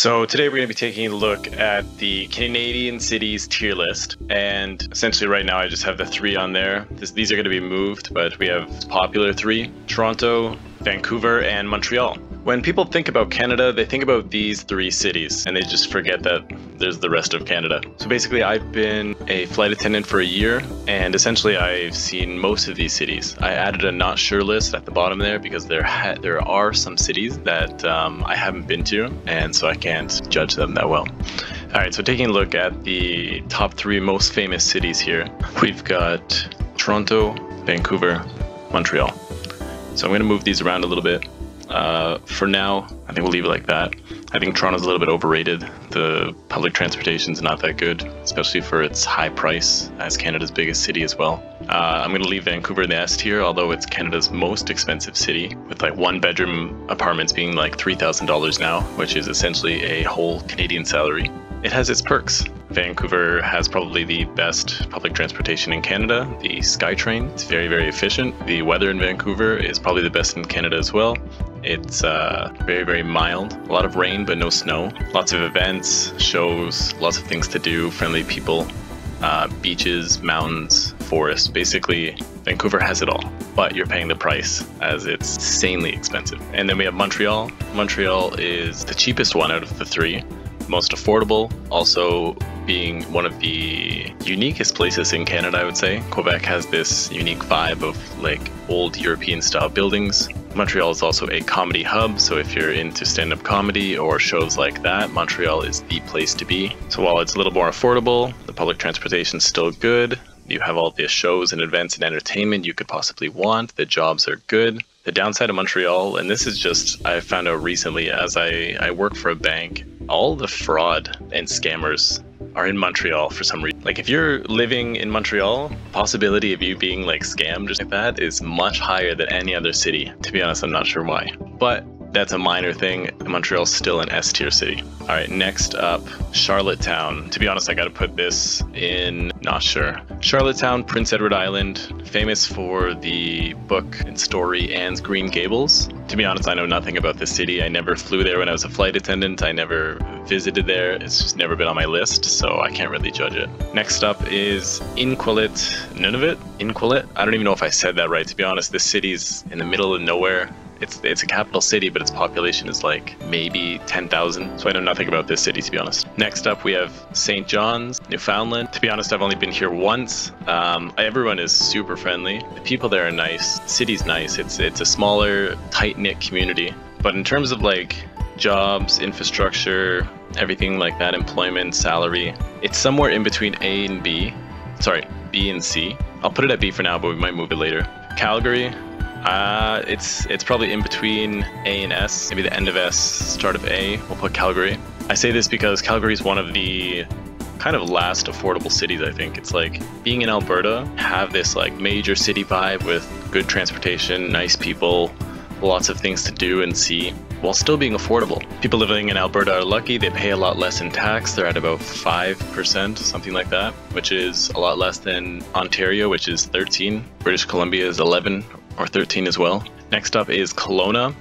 So today we're going to be taking a look at the Canadian cities tier list, and essentially right now I just have the three on there. These are going to be moved, but we have popular three: Toronto, Vancouver, and Montreal. When people think about Canada, they think about these three cities, and they just forget that there's the rest of Canada. So basically, I've been a flight attendant for a year, and essentially I've seen most of these cities. I added a not sure list at the bottom there because there are some cities that I haven't been to, and so I can't judge them that well. All right, so taking a look at the top three most famous cities here, we've got Toronto, Vancouver, Montreal. So I'm going to move these around a little bit. For now, I think we'll leave it like that. I think Toronto's a little bit overrated. The public transportation's not that good, especially for its high price as Canada's biggest city as well. I'm going to leave Vancouver in the S tier, although it's Canada's most expensive city, with like one-bedroom apartments being like $3,000 now, which is essentially a whole Canadian salary. It has its perks. Vancouver has probably the best public transportation in Canada, the SkyTrain. It's very, very efficient. The weather in Vancouver is probably the best in Canada as well. It's very, very mild. A lot of rain, but no snow. Lots of events, shows, lots of things to do, friendly people, beaches, mountains, forests. Basically, Vancouver has it all, but you're paying the price as it's insanely expensive. And then we have Montreal. Montreal is the cheapest one out of the three, most affordable, also being one of the uniquest places in Canada, I would say. Quebec has this unique vibe of like old European style buildings. Montreal is also a comedy hub, so if you're into stand-up comedy or shows like that, Montreal is the place to be. So while it's a little more affordable, the public transportation's still good. You have all the shows and events and entertainment you could possibly want. The jobs are good. The downside of Montreal, and this is just, I found out recently as I work for a bank, all the fraud and scammers are in Montreal for some reason. Like if you're living in Montreal, possibility of you being like scammed just like that is much higher than any other city. To be honest, I'm not sure why, but that's a minor thing. Montreal's still an S tier city. All right, next up, Charlottetown. To be honest, I got to put this in not sure. Charlottetown, Prince Edward Island, famous for the book and story Anne's Green Gables. To be honest, I know nothing about this city. I never flew there when I was a flight attendant. I never visited there. It's just never been on my list, so I can't really judge it. Next up is Inuktitut. Inuktitut? I don't even know if I said that right. To be honest, this city's in the middle of nowhere. It's a capital city, but its population is like maybe 10,000. So I know nothing about this city, to be honest. Next up, we have St. John's, Newfoundland. To be honest, I've only been here once. Everyone is super friendly. The people there are nice. The city's nice. It's a smaller, tight-knit community. But in terms of like jobs, infrastructure, everything like that, employment, salary, it's somewhere in between A and B. Sorry, B and C. I'll put it at B for now, but we might move it later. Calgary. It's probably in between A and S, maybe the end of S, start of A. We'll put Calgary. I say this because Calgary is one of the kind of last affordable cities, I think. It's like being in Alberta, have this like major city vibe with good transportation, nice people, lots of things to do and see, while still being affordable. People living in Alberta are lucky. They pay a lot less in tax. They're at about 5%, something like that, which is a lot less than Ontario, which is 13. British Columbia is 11 or 13 as well. Next up is Kelowna,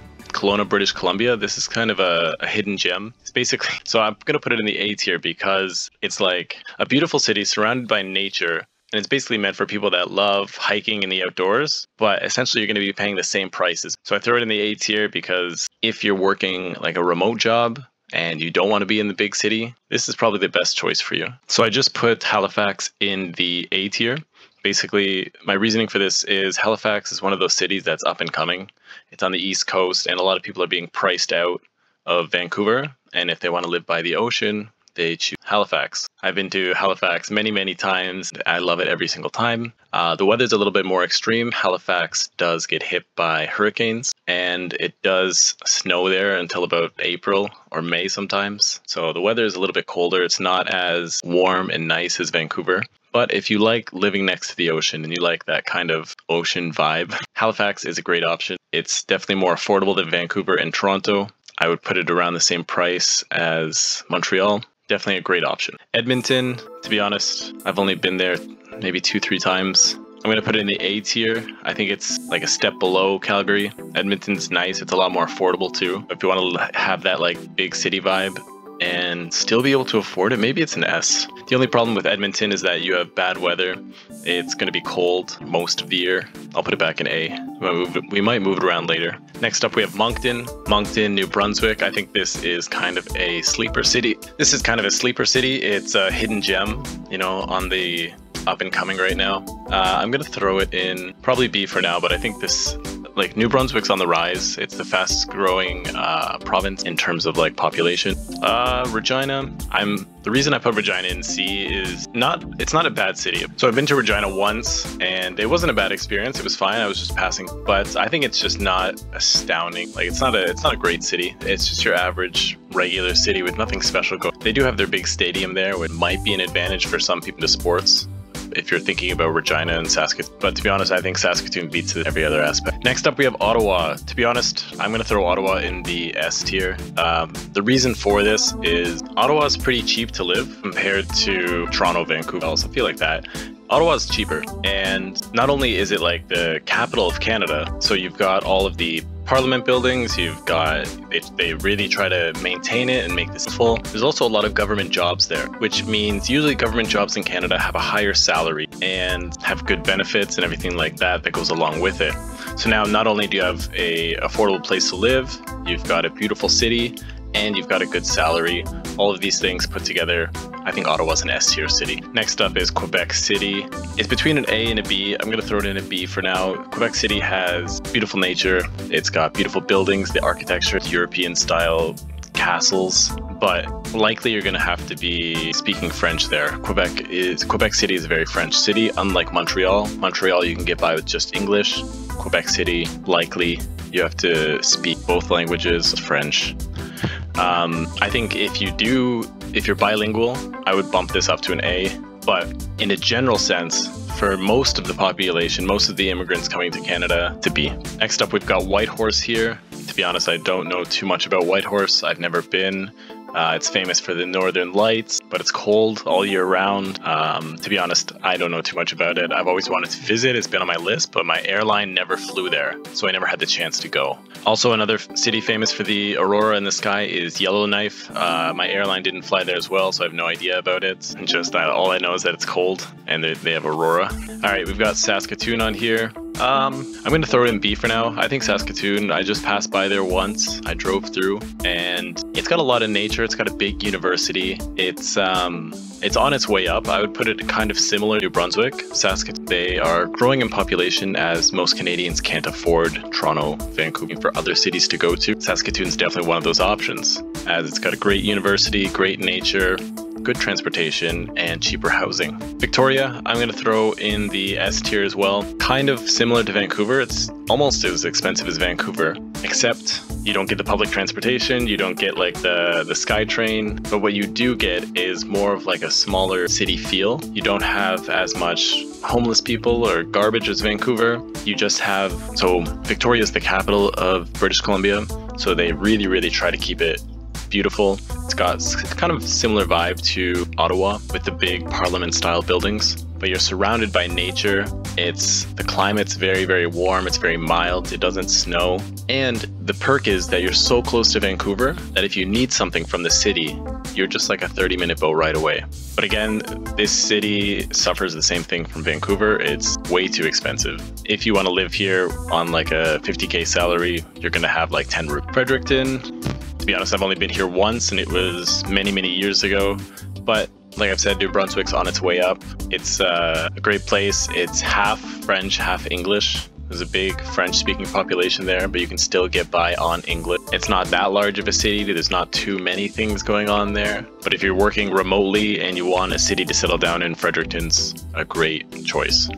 British Columbia. This is kind of a hidden gem. It's basically, so I'm going to put it in the A tier because it's like a beautiful city surrounded by nature. And it's basically meant for people that love hiking in the outdoors, but essentially you're going to be paying the same prices. So I throw it in the A tier because if you're working like a remote job and you don't want to be in the big city, this is probably the best choice for you. So I just put Halifax in the A tier. Basically, my reasoning for this is Halifax is one of those cities that's up and coming. It's on the East Coast, and a lot of people are being priced out of Vancouver. And if they want to live by the ocean, they choose Halifax. I've been to Halifax many, many times. I love it every single time. The weather's a little bit more extreme. Halifax does get hit by hurricanes, and it does snow there until about April or May sometimes. So the weather is a little bit colder. It's not as warm and nice as Vancouver. But if you like living next to the ocean and you like that kind of ocean vibe, Halifax is a great option. It's definitely more affordable than Vancouver and Toronto. I would put it around the same price as Montreal. Definitely a great option. Edmonton, to be honest, I've only been there maybe 2-3 times. I'm going to put it in the A tier. I think it's like a step below Calgary. Edmonton's nice. It's a lot more affordable too. If you want to have that like big city vibe, and still be able to afford it. Maybe it's an S. The only problem with Edmonton is that you have bad weather. It's going to be cold most of the year. I'll put it back in A. We might move it around later. Next up, we have Moncton, New Brunswick. I think this is kind of a sleeper city. It's a hidden gem, you know, on the up and coming right now. I'm going to throw it in probably B for now, but I think this, like, New Brunswick's on the rise. It's the fastest growing province in terms of like population. Regina, the reason I put Regina in C is it's not a bad city. So I've been to Regina once and it wasn't a bad experience. It was fine. I was just passing, but I think it's just not astounding. Like, it's not a great city. It's just your average regular city with nothing special going. They do have their big stadium there, which might be an advantage for some people to sports, if you're thinking about Regina and Saskatoon. But to be honest, I think Saskatoon beats it every other aspect. Next up, we have Ottawa. To be honest, I'm going to throw Ottawa in the S tier. The reason for this is Ottawa is pretty cheap to live compared to Toronto, Vancouver. I also feel like that. Ottawa's cheaper, and not only is it like the capital of Canada, so you've got all of the Parliament buildings, they really try to maintain it and make this full. There's also a lot of government jobs there, which means usually government jobs in Canada have a higher salary and have good benefits and everything like that goes along with it. So now not only do you have a affordable place to live, you've got a beautiful city, and you've got a good salary. All of these things put together, I think Ottawa's an S tier city. Next up is Quebec City. It's between an A and a B. I'm going to throw it in a B for now. Quebec City has beautiful nature. It's got beautiful buildings, the architecture, European style castles, but likely you're going to have to be speaking French there. Quebec City is a very French city, unlike Montreal. Montreal, you can get by with just English. Quebec City, likely you have to speak both languages, French. I think if you're bilingual, I would bump this up to an A, but in a general sense, for most of the population, most of the immigrants coming to Canada, to B. Next up, we've got Whitehorse here. To be honest, I don't know too much about Whitehorse. I've never been. It's famous for the Northern Lights, but it's cold all year round. To be honest, I don't know too much about it. I've always wanted to visit. It's been on my list, but my airline never flew there, so I never had the chance to go. Also, another city famous for the aurora in the sky is Yellowknife. My airline didn't fly there as well, so I have no idea about it. Just all I know is that it's cold and they have aurora. All right, we've got Saskatoon on here. I'm going to throw it in B for now. I think Saskatoon, I just passed by there once. I drove through and it's got a lot of nature. It's got a big university. It's on its way up. I would put it kind of similar to New Brunswick. Saskatoon, they are growing in population as most Canadians can't afford Toronto, Vancouver for other cities to go to. Saskatoon's definitely one of those options, as it's got a great university, great nature, good transportation, and cheaper housing. Victoria, I'm going to throw in the S tier as well. Kind of similar to Vancouver. It's almost as expensive as Vancouver, except you don't get the public transportation, you don't get like the SkyTrain, but what you do get is more of like a smaller city feel. You don't have as much homeless people or garbage as Vancouver. You just have, so Victoria is the capital of British Columbia, so they really, really try to keep it beautiful. It's got kind of similar vibe to Ottawa with the big Parliament style buildings, but you're surrounded by nature. The climate's very, very warm. It's very mild. It doesn't snow. And the perk is that you're so close to Vancouver that if you need something from the city, you're just like a 30-minute boat ride away. But again, this city suffers the same thing from Vancouver. It's way too expensive. If you want to live here on like a $50K salary, you're going to have like 10 rooms. Fredericton, to be honest, I've only been here once and it was many, many years ago. But like I've said, New Brunswick's on its way up. It's a great place. It's half French, half English. There's a big French-speaking population there, but you can still get by on English. It's not that large of a city. There's not too many things going on there. But if you're working remotely and you want a city to settle down in, Fredericton's a great choice.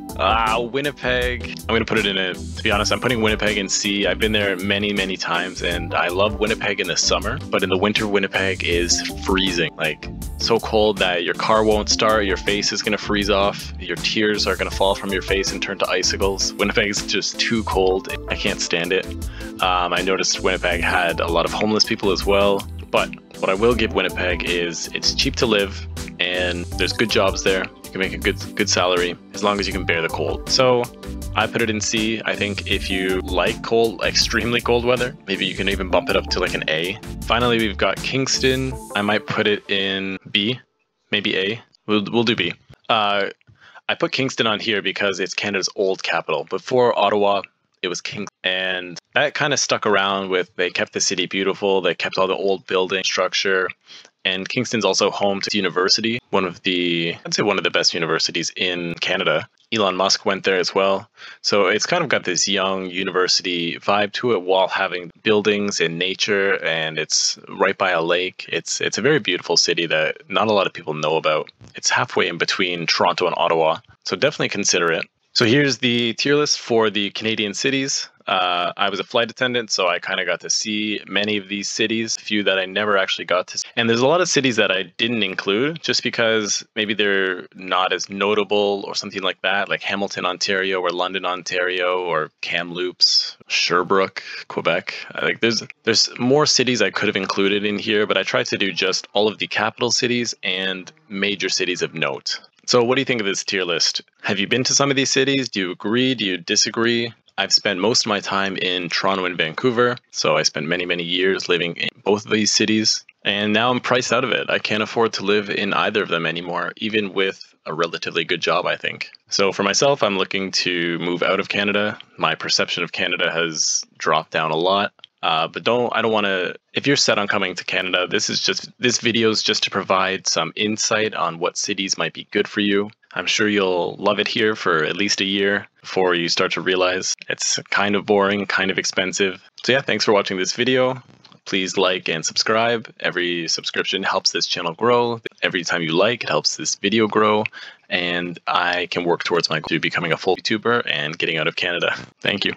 Winnipeg. I'm going to put it to be honest, I'm putting Winnipeg in C. I've been there many, many times, and I love Winnipeg in the summer. But in the winter, Winnipeg is freezing. Like, so cold that your car won't start, your face is going to freeze off, your tears are going to fall from your face and turn to icicles. Winnipeg's just too cold. I can't stand it. I noticed Winnipeg had a lot of homeless people as well, but what I will give Winnipeg is it's cheap to live and there's good jobs there. You can make a good salary as long as you can bear the cold. So I put it in C. I think if you like cold, extremely cold weather, maybe you can even bump it up to like an A. Finally, we've got Kingston. I might put it in B, maybe A. We'll do B. I put Kingston on here because it's Canada's old capital. Before Ottawa, it was Kingston. And that kind of stuck around with, they kept the city beautiful. They kept all the old building structure. And Kingston's also home to university, I'd say one of the best universities in Canada. Elon Musk went there as well. So it's kind of got this young university vibe to it while having buildings and nature, and it's right by a lake. It's a very beautiful city that not a lot of people know about. It's halfway in between Toronto and Ottawa, so definitely consider it. So here's the tier list for the Canadian cities. I was a flight attendant, so I kind of got to see many of these cities, a few that I never actually got to see. And there's a lot of cities that I didn't include just because maybe they're not as notable or something like that, like Hamilton, Ontario, or London, Ontario, or Kamloops, Sherbrooke, Quebec. Like there's more cities I could have included in here, but I tried to do just all of the capital cities and major cities of note. So what do you think of this tier list? Have you been to some of these cities? Do you agree? Do you disagree? I've spent most of my time in Toronto and Vancouver, so I spent many, many years living in both of these cities, and now I'm priced out of it. I can't afford to live in either of them anymore, even with a relatively good job, I think. So for myself, I'm looking to move out of Canada. My perception of Canada has dropped down a lot. But I don't want to, if you're set on coming to Canada, this video is just to provide some insight on what cities might be good for you. I'm sure you'll love it here for at least a year before you start to realize it's kind of boring, kind of expensive. So yeah, thanks for watching this video. Please like and subscribe. Every subscription helps this channel grow. Every time you like, it helps this video grow. And I can work towards my goal to becoming a full YouTuber and getting out of Canada. Thank you.